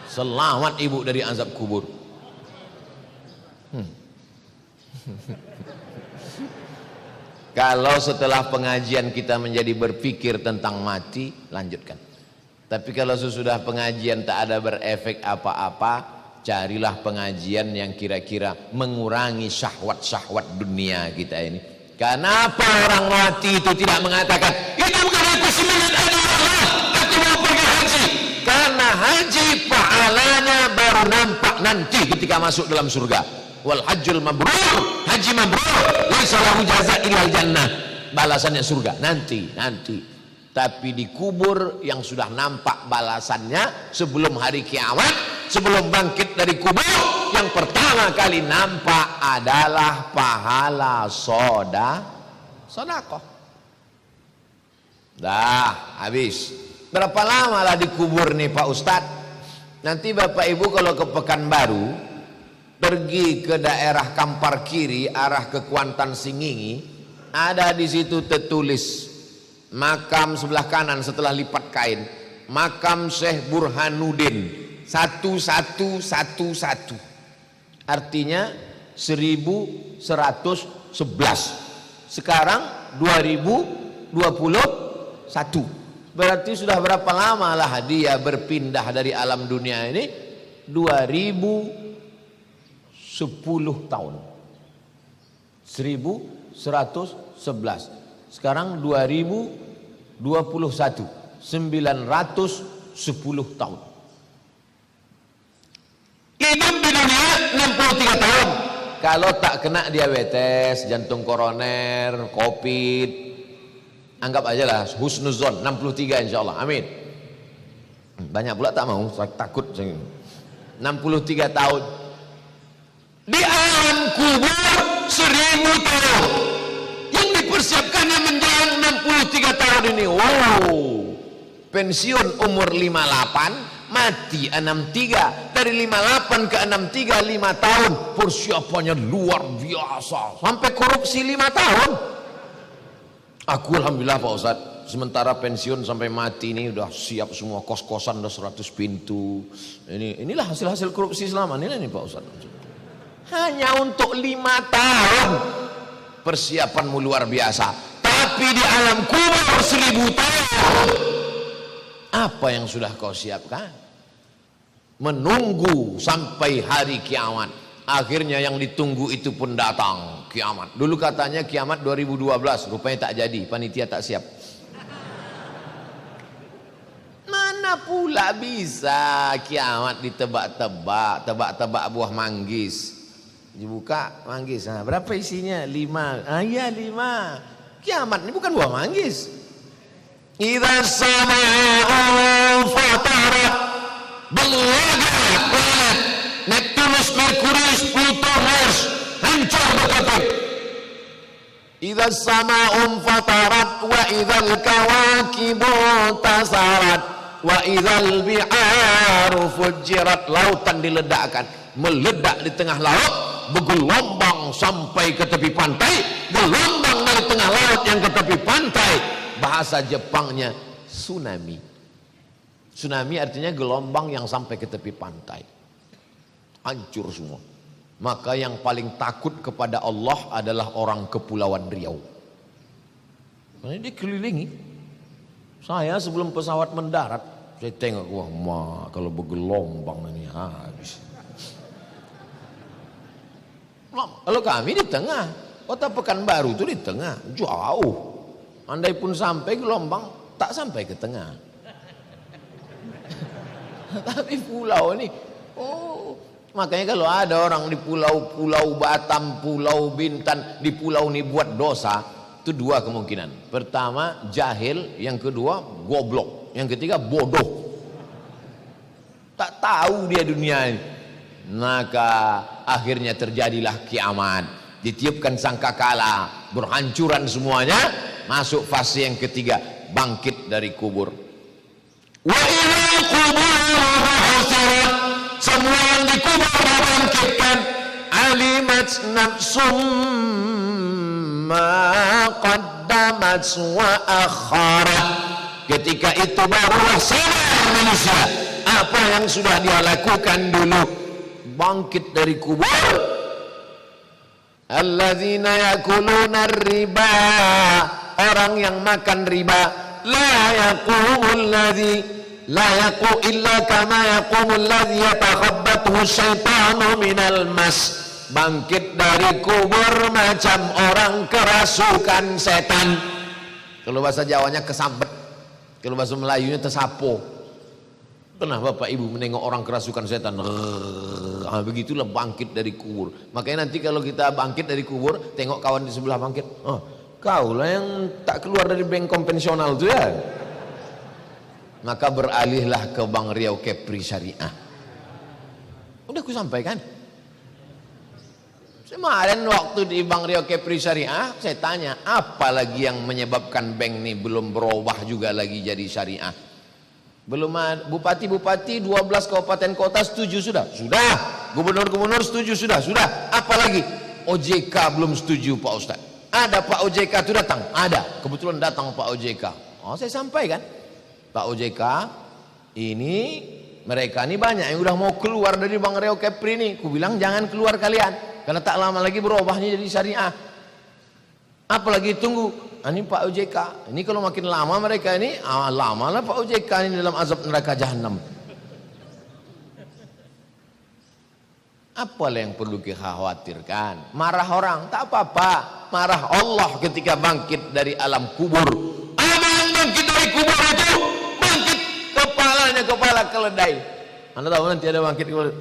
Selamat ibu dari azab kubur. Kalau setelah pengajian kita menjadi berpikir tentang mati, lanjutkan. Tapi kalau sesudah pengajian tak ada berefek apa-apa, carilah pengajian yang kira-kira mengurangi syahwat-syahwat dunia kita ini. Kenapa orang mati itu tidak mengatakan, itu bukan aku semangat Allah, aku mau pergi haji. Karena haji pahalanya baru nampak nanti ketika masuk dalam surga. Wal hajjul mabrur, haji mabrur, laisa lahu jazaa illal jannah. Balasannya surga nanti. Tapi di kubur yang sudah nampak balasannya sebelum hari kiamat, sebelum bangkit dari kubur, yang pertama kali nampak adalah pahala sedekah. Dah habis. Berapa lama lah dikubur nih Pak Ustadz? Nanti Bapak Ibu kalau ke Pekanbaru, pergi ke daerah Kampar Kiri arah ke Kuantan Singingi, ada di situ tertulis makam sebelah kanan setelah lipat kain, makam Syekh Burhanuddin 1111, artinya 1111. Sekarang 2021, berarti sudah berapa lama lah dia berpindah dari alam dunia ini? 2010 tahun. 1111. Sekarang 2021. 910 tahun. Hidup di dunia 63 tahun. Kalau tak kena diabetes, jantung koroner, covid, anggap aja lah husnuzon 63 insya Allah, amin. Banyak pula tak mau, takut 63 tahun. Di alam kubur 1000 tahun. Yang dipersiapkannya menjelang 63 tahun ini. Pensiun umur 58, mati 63. Dari 58 ke 63 5 tahun. Persiapannya luar biasa. Sampai korupsi 5 tahun. Aku alhamdulillah Pak Ustadz, sementara pensiun sampai mati ini udah siap semua, kos-kosan udah 100 pintu. Inilah hasil-hasil korupsi selama ini nih Pak Ustadz. Hanya untuk 5 tahun persiapanmu luar biasa. Tapi di alam kubur 1000 tahun, apa yang sudah kau siapkan? Menunggu sampai hari kiamat. Akhirnya yang ditunggu itu pun datang, kiamat. Dulu katanya kiamat 2012, rupanya tak jadi, panitia tak siap. Mana pula bisa kiamat ditebak-tebak, tebak-tebak buah manggis. Dibuka manggis, nah, berapa isinya? 5. Iya 5. Kiamat ini bukan buah manggis. Idza sama'u fatarat, belagat planet Neptunus, Merkurius, Pluto, Mars hancur berkeping. Idza sama'u fatarat wa idzal kawakibu tasarat wa idzal bi'aru fujirat. Lautan diledakkan, meledak di tengah laut, bergelombang sampai ke tepi pantai, gelombang dari tengah laut yang ke tepi pantai. Bahasa Jepangnya tsunami. Tsunami artinya gelombang yang sampai ke tepi pantai. Hancur semua. Maka yang paling takut kepada Allah adalah orang Kepulauan Riau. Karena dia kelilingi. Saya sebelum pesawat mendarat, saya tengok, wah kalau bergelombang ini habis. Kalau kami di tengah, Kota Pekanbaru itu di tengah, jauh. Andai pun sampai gelombang, tak sampai ke tengah. Tapi pulau ini, makanya kalau ada orang di pulau Batam, Pulau Bintan, di pulau ini buat dosa, itu 2 kemungkinan. Pertama, jahil, yang kedua, goblok, yang ketiga, bodoh. Tak tahu dia dunia ini. Maka akhirnya terjadilah kiamat, ditiupkan sangkakala, berhancuran semuanya, masuk fase yang ketiga, bangkit dari kubur. Wa ilal qubur hasirat, semua yang dikubur dibangkitkan. Alimat nafsum ma qaddamat wa akharat. Ketika itu barulah sadar manusia apa yang sudah dia lakukan dulu. Bangkit dari kubur. Alladzina yakuluna riba, orang yang makan riba. La yaqumul ladzi la yaqu illa kama yaqumul ladzi yatakhabbathu syaitanu minal mas. Bangkit dari kubur macam orang kerasukan setan. Kalau bahasa Jawanya kesambet, kalau bahasa Melayunya tersapo. Pernah Bapak Ibu menengok orang kerasukan setan? Begitulah bangkit dari kubur. Makanya nanti kalau kita bangkit dari kubur, tengok kawan di sebelah bangkit. Kau lah yang tak keluar dari bank konvensional itu ya. Maka beralihlah ke Bank Riau Kepri Syariah. Udah aku sampaikan. Kemarin waktu di Bank Riau Kepri Syariah, saya tanya, apa lagi yang menyebabkan bank ini belum berubah juga lagi jadi syariah? Belum ada. Bupati-bupati 12 kabupaten kota setuju sudah? Sudah. Gubernur-gubernur setuju sudah? Sudah. Apalagi OJK belum setuju Pak Ustaz. Ada Pak OJK itu datang? Ada. Kebetulan datang Pak OJK. Saya sampaikan, Pak OJK ini mereka ini banyak yang udah mau keluar dari Bank Riau Kepri ini. Ku bilang jangan keluar kalian, karena tak lama lagi berubahnya jadi syariah. Apalagi tunggu. Ini Pak OJK, ini kalau makin lama mereka ini, lama lah Pak OJK ini dalam azab neraka jahanam. Apalah yang perlu dikhawatirkan? Marah orang, tak apa-apa. Marah Allah ketika bangkit dari alam kubur. Apa yang bangkit kepala keledai. Anda tahu nanti ada bangkit keledai.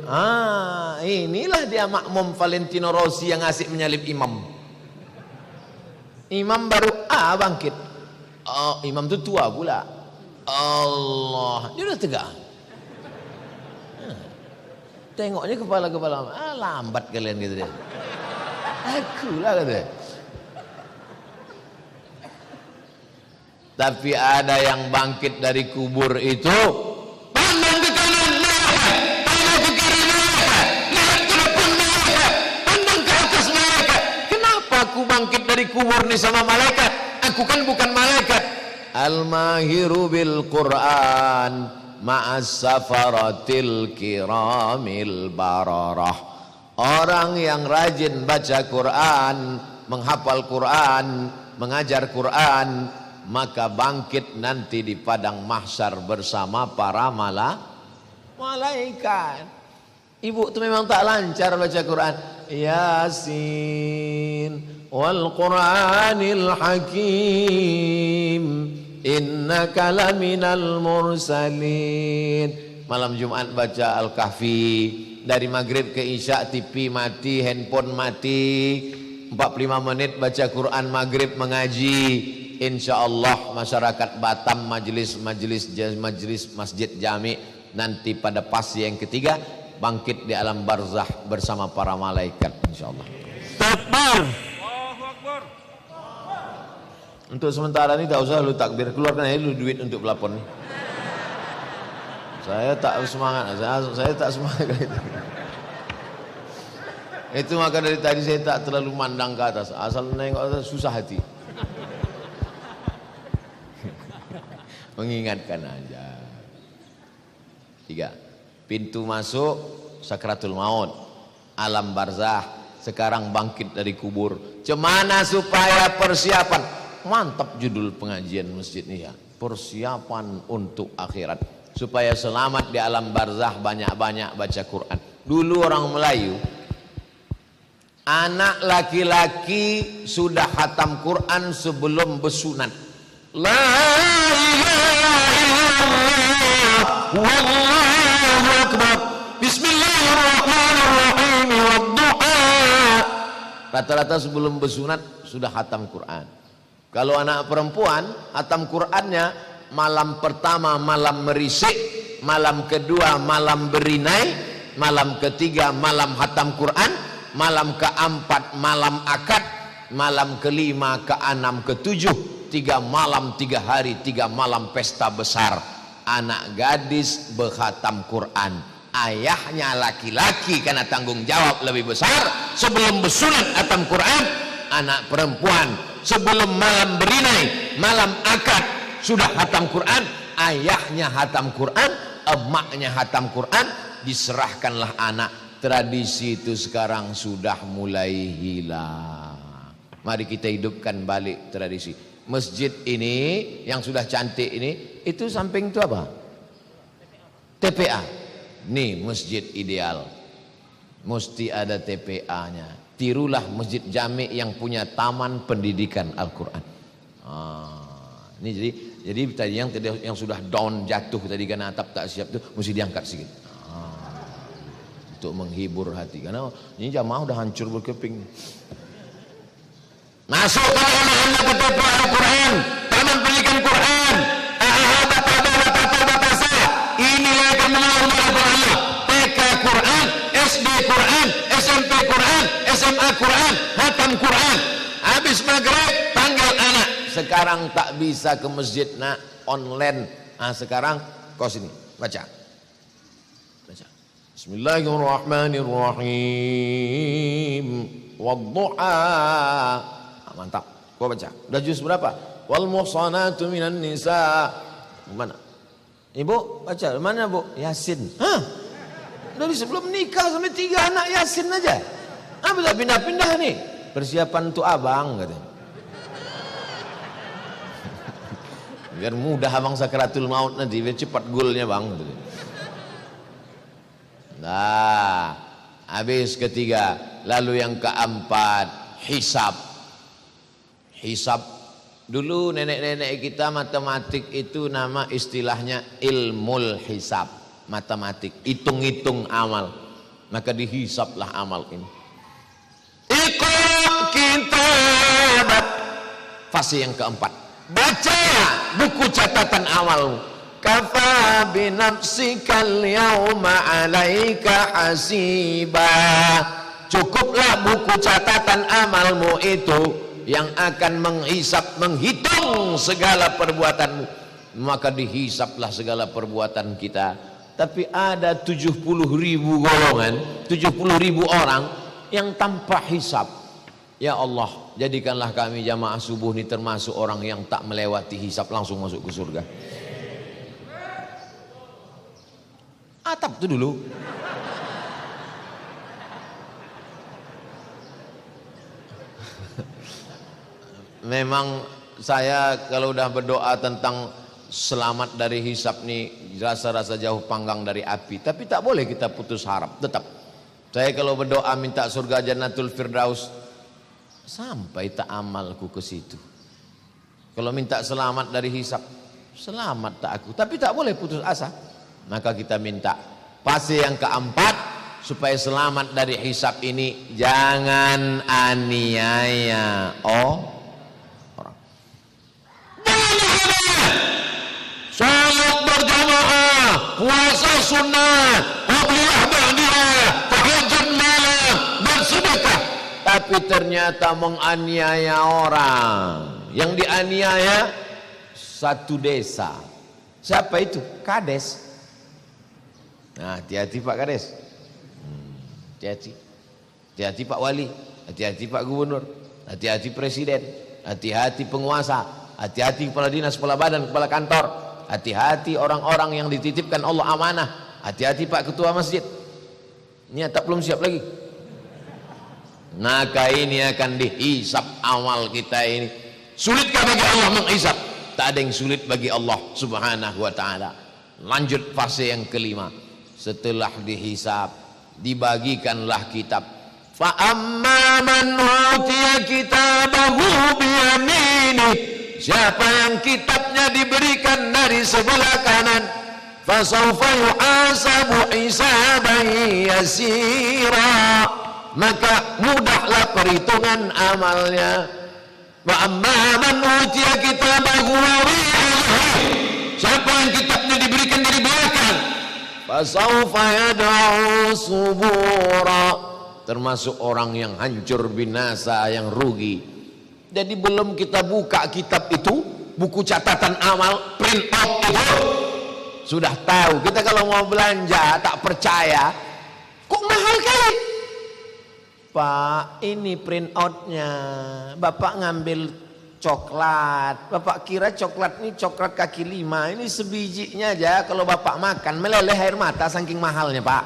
Inilah dia makmum Valentino Rossi yang asik menyalip imam. Imam baru bangkit. Imam itu tua pula. Allah, dia udah tegak. Tengoknya kepala-kepala. Lambat kalian gitu dia. Aku lah kata. Tapi ada yang bangkit dari kubur itu, pandang ke kanan mereka, pandang ke kiri mereka, lihat ke depan mereka, pandang ke atas mereka. Kenapa aku bangkit dari kubur nih sama malaikat? Aku kan bukan malaikat. Al-mahiru bil Quran ma'as safaratil kiramil bararah. Orang yang rajin baca Quran, menghafal Quran, mengajar Quran, maka bangkit nanti di padang mahsyar bersama para malaikat. Ibu tu memang tak lancar baca Quran. Yasin wal Quranil Hakim innaka laminal mursalin. Malam Jumat baca Al-Kahfi. Dari maghrib ke isya TV mati, handphone mati. 45 menit baca Quran maghrib mengaji. Insya Allah masyarakat Batam majelis masjid jami nanti pada pasti yang ketiga bangkit di alam barzah bersama para malaikat insya Allah. Takbir. Allahu Akbar. Untuk sementara ini tak usah lu takbir, keluarkan aja lu duit untuk pelapon. Saya tak semangat, saya tak semangat itu. Itu maka dari tadi saya tak terlalu mandang ke atas, asal nengok atas susah hati. Mengingatkan aja. 3. Pintu masuk sakratul maut, alam barzah, sekarang bangkit dari kubur. Cemana supaya persiapan? Mantap judul pengajian masjid ini ya. Persiapan untuk akhirat. Supaya selamat di alam barzah, banyak-banyak baca Quran. Dulu orang Melayu, anak laki-laki sudah khatam Quran sebelum bersunat. La ilaha illallah wallahu akbar bismillahirrahmanirrahim wadduha. Rata-rata sebelum bersunat sudah khatam Quran. Kalau anak perempuan khatam Qurannya malam pertama malam merisik, malam kedua malam berinai, malam ketiga malam khatam Quran, malam keempat malam akad, malam kelima keenam ketujuh, 3 malam 3 hari 3 malam pesta besar. Anak gadis berkhatam Quran, ayahnya laki-laki karena tanggung jawab lebih besar sebelum bersunat khatam Quran. Anak perempuan sebelum malam berinai malam akad sudah khatam Quran, ayahnya khatam Quran, emaknya khatam Quran, diserahkanlah anak. Tradisi itu sekarang sudah mulai hilang. Mari kita hidupkan balik tradisi. Masjid ini yang sudah cantik ini, itu samping itu apa? TPA. Nih masjid ideal. Mesti ada TPA-nya. Tirulah masjid jami yang punya taman pendidikan Al-Quran. Ini jadi tadi yang sudah down jatuh tadi karena atap tak siap itu mesti diangkat sedikit. Untuk menghibur hati karena ini jamaah udah hancur berkeping. Masuk anak-anak ke TPA Al-Quran, taman pendidikan Quran. Inilah akan mengenal Allah. TK Quran, SD Quran, SMP Quran, SMA Quran, khatam Quran. Habis maghrib panggil anak. Sekarang tak bisa ke masjid nak online. Sekarang kau sini baca. Bismillahirrahmanirrahim. Wadduha. Mantap. Kau baca. Udah juz berapa? Wal muhsanatu minan nisa. Mana? Ibu baca. Mana bu? Yasin. Dari sebelum nikah sampai 3 anak Yasin aja. Bisa pindah-pindah nih. Persiapan untuk abang katanya. Biar mudah abang sakratul maut nanti, biar cepat goalnya bang. Nah, habis ketiga, lalu yang keempat, hisab. Hisab. Dulu nenek-nenek kita matematik itu nama istilahnya ilmul hisab. matematik, hitung-hitung amal, maka dihisaplah amal ini. Iqra kitabak, fase yang keempat, baca buku catatan amalmu. Kafa binafsikal yawma alaika hasiba, cukuplah buku catatan amalmu itu yang akan menghisap, menghitung segala perbuatanmu. Maka dihisaplah segala perbuatan kita. Tapi ada 70.000 golongan, 70.000 orang yang tanpa hisap. Ya Allah, jadikanlah kami jamaah subuh ini termasuk orang yang tak melewati hisap, langsung masuk ke surga. Atap itu dulu. Memang saya kalau udah berdoa tentang selamat dari hisap nih, rasa-rasa jauh panggang dari api. Tapi tak boleh kita putus harap. Tetap saya kalau berdoa minta surga Jannatul Firdaus, sampai tak amalku ke situ. Kalau minta selamat dari hisap, selamat tak aku. Tapi tak boleh putus asa. Maka kita minta fase yang keempat, supaya selamat dari hisap ini, jangan aniaya orang. Salat berjamaah, puasa sunnah, qabliyah ba'diyah, tahajud malam, bersedekah. Tapi ternyata menganiaya orang. Yang dianiaya satu desa. Siapa itu? Kades. Nah, hati-hati Pak Kades. Hati-hati. Hati-hati Pak Wali, hati-hati Pak Gubernur, hati-hati Presiden, hati-hati penguasa, hati-hati kepala dinas, kepala badan, kepala kantor, hati-hati orang-orang yang dititipkan Allah amanah, hati-hati Pak Ketua Masjid. Ini tak belum siap lagi. Maka ini akan dihisap amal kita ini. Sulitkah bagi Allah menghisap? Tak ada yang sulit bagi Allah Subhanahu wa ta'ala. Lanjut fase yang kelima. Setelah dihisap, dibagikanlah kitab. Fa amma man utiya kitabahu biyamini, siapa yang kitabnya diberikan dari sebelah kanan, fasawfa yuhasabu hisaban yasira, maka mudahlah perhitungan amalnya. Wa amma man utiya kitabahu wari'ahu, siapa yang kitabnya diberikan dari belakang, fasawfa yad'u subura, termasuk orang yang hancur binasa, yang rugi. Jadi belum kita buka kitab itu, buku catatan amal, print out itu, sudah tahu. Kita kalau mau belanja tak percaya, kok mahal kali? Pak, ini print outnya. Bapak ngambil coklat, Bapak kira coklat ini coklat kaki 5, ini sebijinya aja. Kalau Bapak makan meleleh air mata saking mahalnya Pak.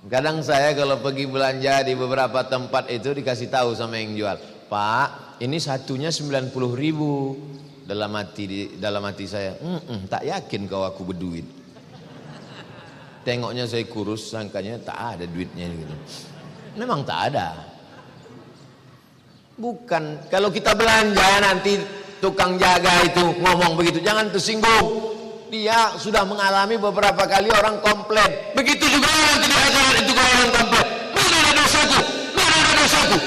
Kadang saya kalau pergi belanja di beberapa tempat itu dikasih tahu sama yang jual, Pak, ini satunya 90.000. Dalam hati saya, tak yakin kau aku berduit. Tengoknya saya kurus, sangkanya tak ada duitnya gitu. Memang tak ada. Bukan, kalau kita belanja nanti tukang jaga itu ngomong begitu, jangan tersinggung. Dia sudah mengalami beberapa kali orang komplain. Begitu juga yang tidak ajaran itu kalau orang komplain. Mana ada dosaku? Mana ada dosaku?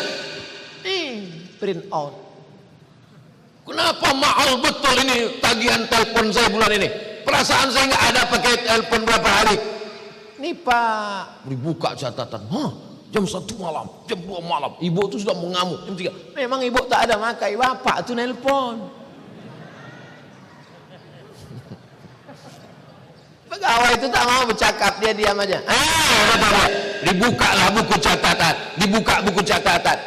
Print out. Kenapa mahal betul ini tagihan telepon saya bulan ini? Perasaan saya nggak ada pakai telepon berapa hari. Nih Pak, dibuka catatan. Jam 1 malam, jam 2 malam. Ibu itu sudah mengamuk. Jam 3. Memang ibu tak ada makai, bapak itu nelpon. Pegawai itu tak mau bercakap, dia diam aja. Dibukalah buku catatan, dibuka buku catatan.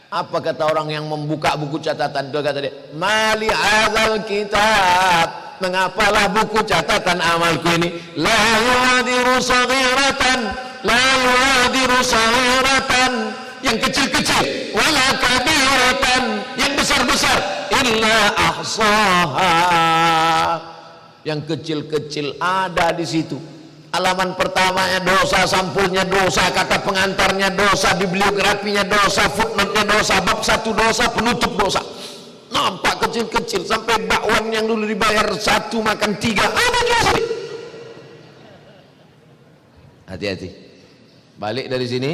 Apa kata orang yang membuka buku catatan? Dia kata dia, mali hadzal kitab, mengapalah buku catatan amalku ini, la yuhadiru saghiratan, la yuhadiru saghiratan, yang kecil-kecil, wala kabiratan, yang besar-besar, illa ahsaha, yang kecil-kecil ada di situ. Halaman pertamanya dosa, sampulnya dosa, kata pengantarnya dosa, bibliografinya dosa, footnote-nya dosa, bab 1 dosa, penutup dosa. Nampak kecil kecil-kecil sampai bakwan yang dulu dibayar 1 makan 3 ada juga. Hati-hati. Balik dari sini,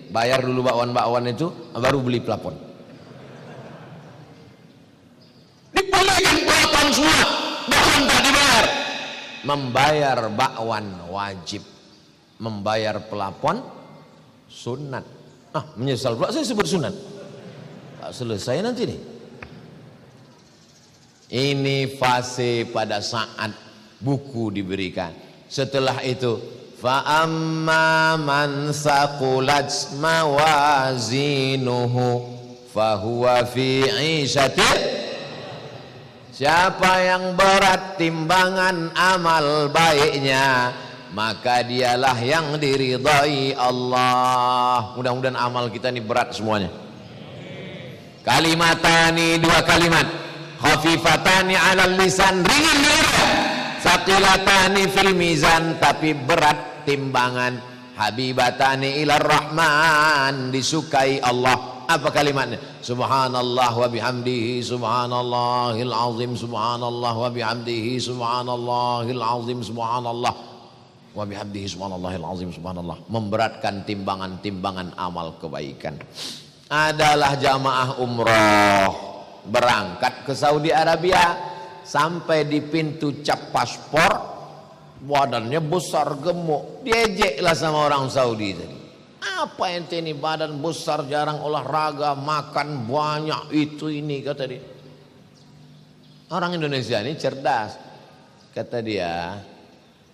bayar dulu bakwan-bakwan itu, baru beli plafon. Dibalikin plafon semua, bakwan tak dibayar. Membayar bakwan wajib, membayar plafon sunat. Menyesal pula saya sebut sunat. Tak selesai nanti nih. Ini fase pada saat buku diberikan. Setelah itu, fa amma man saqulat mawazinuhu fahuwa fi 'ishatin. Siapa yang berat timbangan amal baiknya, maka dialah yang diridhai Allah. Mudah-mudahan amal kita ini berat semuanya. Kalimatani, 2 kalimat. Khafifatani 'alal lisan, ringan di lidah. Saqilatani fil mizan, tapi berat timbangan. Habibatani ilar rahman, disukai Allah. Apa kalimatnya? Subhanallah wa bihamdihi subhanallahil azim, subhanallah wa bihamdihi subhanallahil azim, subhanallah wa bihamdihi subhanallahil azim, subhanallah. Memberatkan timbangan-timbangan amal kebaikan. Adalah jamaah umroh berangkat ke Saudi Arabia, sampai di pintu cap paspor badannya besar gemuk, diejeklah sama orang Saudi tadi. Apa ente ini badan besar, jarang olahraga, makan banyak, itu ini, kata dia. Orang Indonesia ini cerdas, kata dia.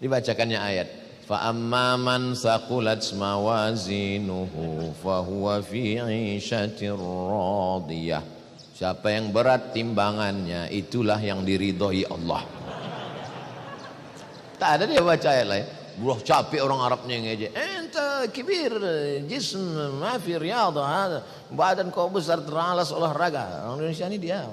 Dibacakannya ayat, fa amma man saqulat mawazinuhu fahuwa fi 'ishatir radiyah. Siapa yang berat timbangannya, itulah yang diridhoi Allah. Tak ada dia baca ayat lain. Buah capek orang Arabnya ngejek. Ente kibir jism ma fi riyadhah hada. Badan kau besar teralas olahraga. Orang Indonesia ini dia.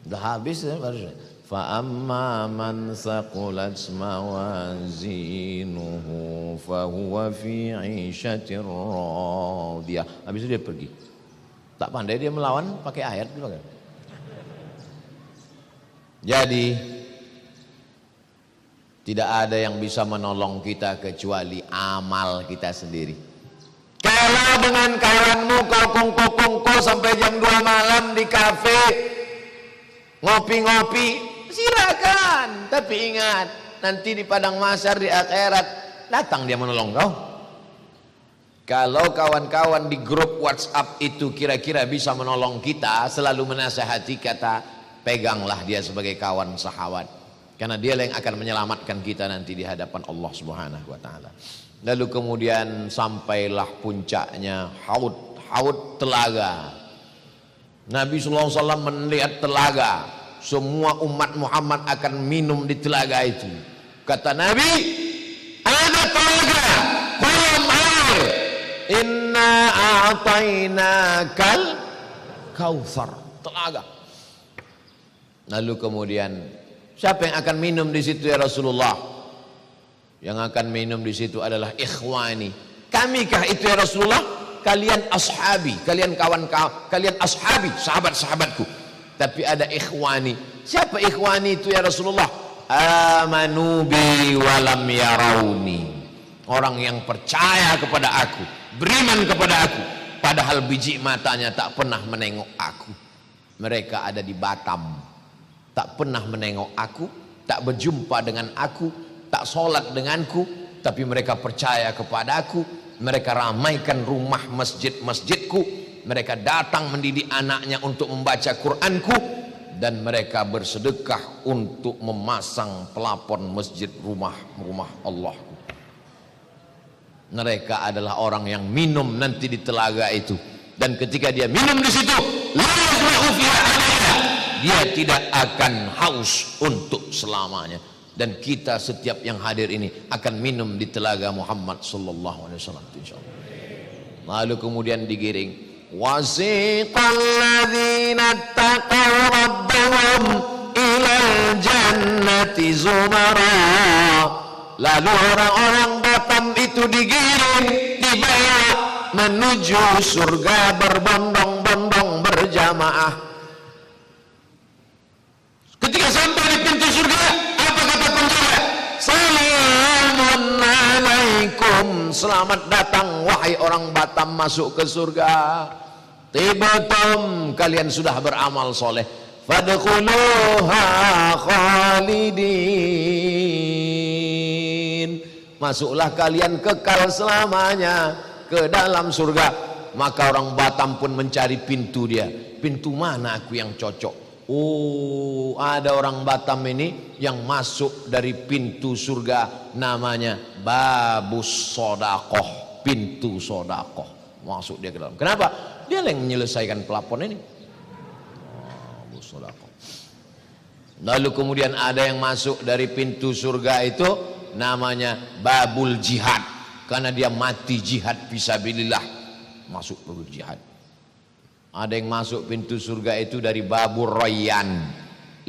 Dah habis baru. Fa amma man saqulat mawazinuhu fa huwa fi 'ishatir radiyah. Habis itu dia pergi. Tak pandai dia melawan pakai ayat. Jadi tidak ada yang bisa menolong kita kecuali amal kita sendiri. Kalau dengan kawanmu kau kongko-kongko sampai jam 2 malam di kafe ngopi-ngopi, silakan. Tapi ingat, nanti di padang mahsyar di akhirat datang dia menolong kau. Kalau kawan-kawan di grup WhatsApp itu kira-kira bisa menolong kita, selalu menasihati, kata peganglah dia sebagai kawan sahabat. Karena dia yang akan menyelamatkan kita nanti di hadapan Allah Subhanahu wa taala. Lalu kemudian sampailah puncaknya haud telaga. Nabi sallallahu alaihi wasallam melihat telaga. Semua umat Muhammad akan minum di telaga itu. Kata Nabi, ada telaga, kolam air. Inna a'tainakal kautsar, telaga. Lalu kemudian siapa yang akan minum di situ ya Rasulullah? Yang akan minum di situ adalah ikhwani. Kamikah itu ya Rasulullah? Kalian ashabi, kalian kawan-kawan, kalian ashabi, sahabat-sahabatku. Tapi ada ikhwani. Siapa ikhwani itu ya Rasulullah? Amanu bi walam yarawni. Orang yang percaya kepada aku, beriman kepada aku, padahal biji matanya tak pernah menengok aku. Mereka ada di Batam, tak pernah menengok aku, tak berjumpa dengan aku, tak sholat denganku, tapi mereka percaya kepada aku. Mereka ramaikan rumah masjid-masjidku, mereka datang mendidik anaknya untuk membaca Quranku, dan mereka bersedekah untuk memasang pelapon masjid rumah Allah. Mereka adalah orang yang minum nanti di telaga itu, dan ketika dia minum di situ, dia tidak akan haus untuk selamanya. Dan kita setiap yang hadir ini akan minum di telaga Muhammad sallallahu alaihi wasallam insyaallah. Lalu kemudian digiring, wasiqal ladzina taqaw rabbahum ilal jannati zumara. Lalu orang-orang Batam itu digiring, dibawa menuju surga berbondong-bondong berjamaah. Ketika sampai di pintu surga, apa kata penjaga? Salamun alaikum, selamat datang wahai orang Batam masuk ke surga. Tibatum, kalian sudah beramal soleh. Fadkhuluha khalidin, masuklah kalian kekal selamanya ke dalam surga. Maka orang Batam pun mencari pintu dia. Pintu mana aku yang cocok? Oh, ada orang Batam ini yang masuk dari pintu surga, namanya Babus Sodakoh, pintu sodakoh. Masuk dia ke dalam. Kenapa? Dia yang menyelesaikan pelapon ini. Babus Sodakoh. Lalu kemudian ada yang masuk dari pintu surga itu, namanya Babul Jihad, karena dia mati jihad fisabilillah, masuk babul jihad. Ada yang masuk pintu surga itu dari Babur Rayyan,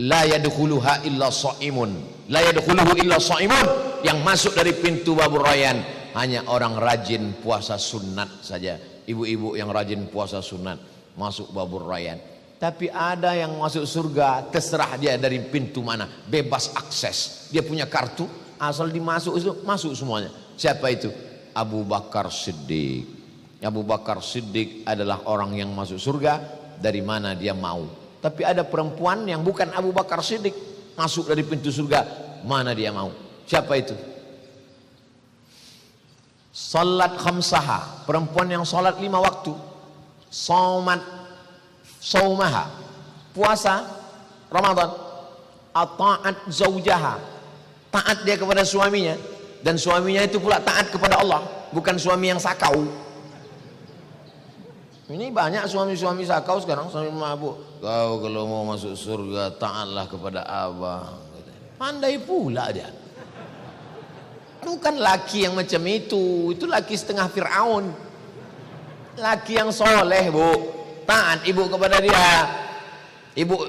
la yadkhuluha illa shaimun, la yadkhuluhu illa shaimun, yang masuk dari pintu Babur Rayyan hanya orang rajin puasa sunat saja. Ibu-ibu yang rajin puasa sunat masuk Babur Rayyan. Tapi ada yang masuk surga terserah dia dari pintu mana, bebas akses. Dia punya kartu, asal dimasuk itu masuk semuanya. Siapa itu? Abu Bakar Siddiq. Abu Bakar Siddiq adalah orang yang masuk surga dari mana dia mau. Tapi ada perempuan yang bukan Abu Bakar Siddiq masuk dari pintu surga mana dia mau. Siapa itu? Salat khamsaha, perempuan yang salat 5 waktu. Saumaha, puasa Ramadan. Ata'at zaujaha, taat dia kepada suaminya, dan suaminya itu pula taat kepada Allah, bukan suami yang sakau. Ini banyak suami-suami sakau sekarang, suami mabuk. Kau kalau mau masuk surga taatlah kepada abang. Pandai pula dia. Bukan laki yang macam itu laki setengah Fir'aun. Laki yang soleh, bu, taat ibu kepada dia, ibu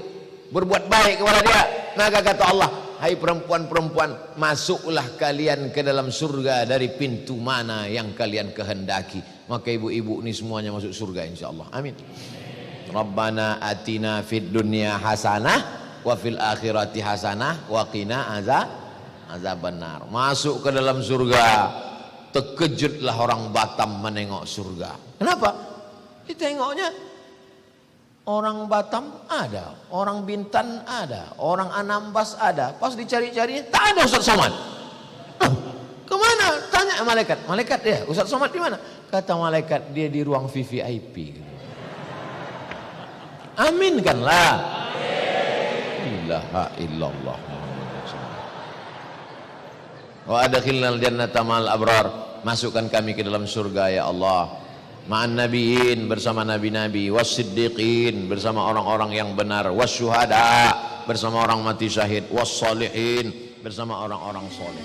berbuat baik kepada dia. Maka kata Allah, hai perempuan-perempuan, masuklah kalian ke dalam surga dari pintu mana yang kalian kehendaki. Maka ibu-ibu ini semuanya masuk surga insyaallah. Amin. Rabbana atina fid dunya hasanah wa fil akhirati hasanah wa qina azabannar. Masuk ke dalam surga, terkejutlah orang Batam menengok surga. Kenapa? Ditengoknya orang Batam ada, orang Bintan ada, orang Anambas ada. Pas dicari-cari tak ada Ustaz Somad. Kemana? Tanya malaikat. Malaikat dia, Ustaz Somad di mana? Kata malaikat, dia di ruang VVIP. Aminkanlah. Ilaha illallah. Wa adkhilnal jannata ma'al abrar, masukkan kami ke dalam surga ya Allah. Ma'an nabiin, bersama nabi-nabi, was-siddiqin, bersama orang-orang yang benar, was-syuhada, bersama orang mati syahid, was-salihin, bersama orang-orang soleh.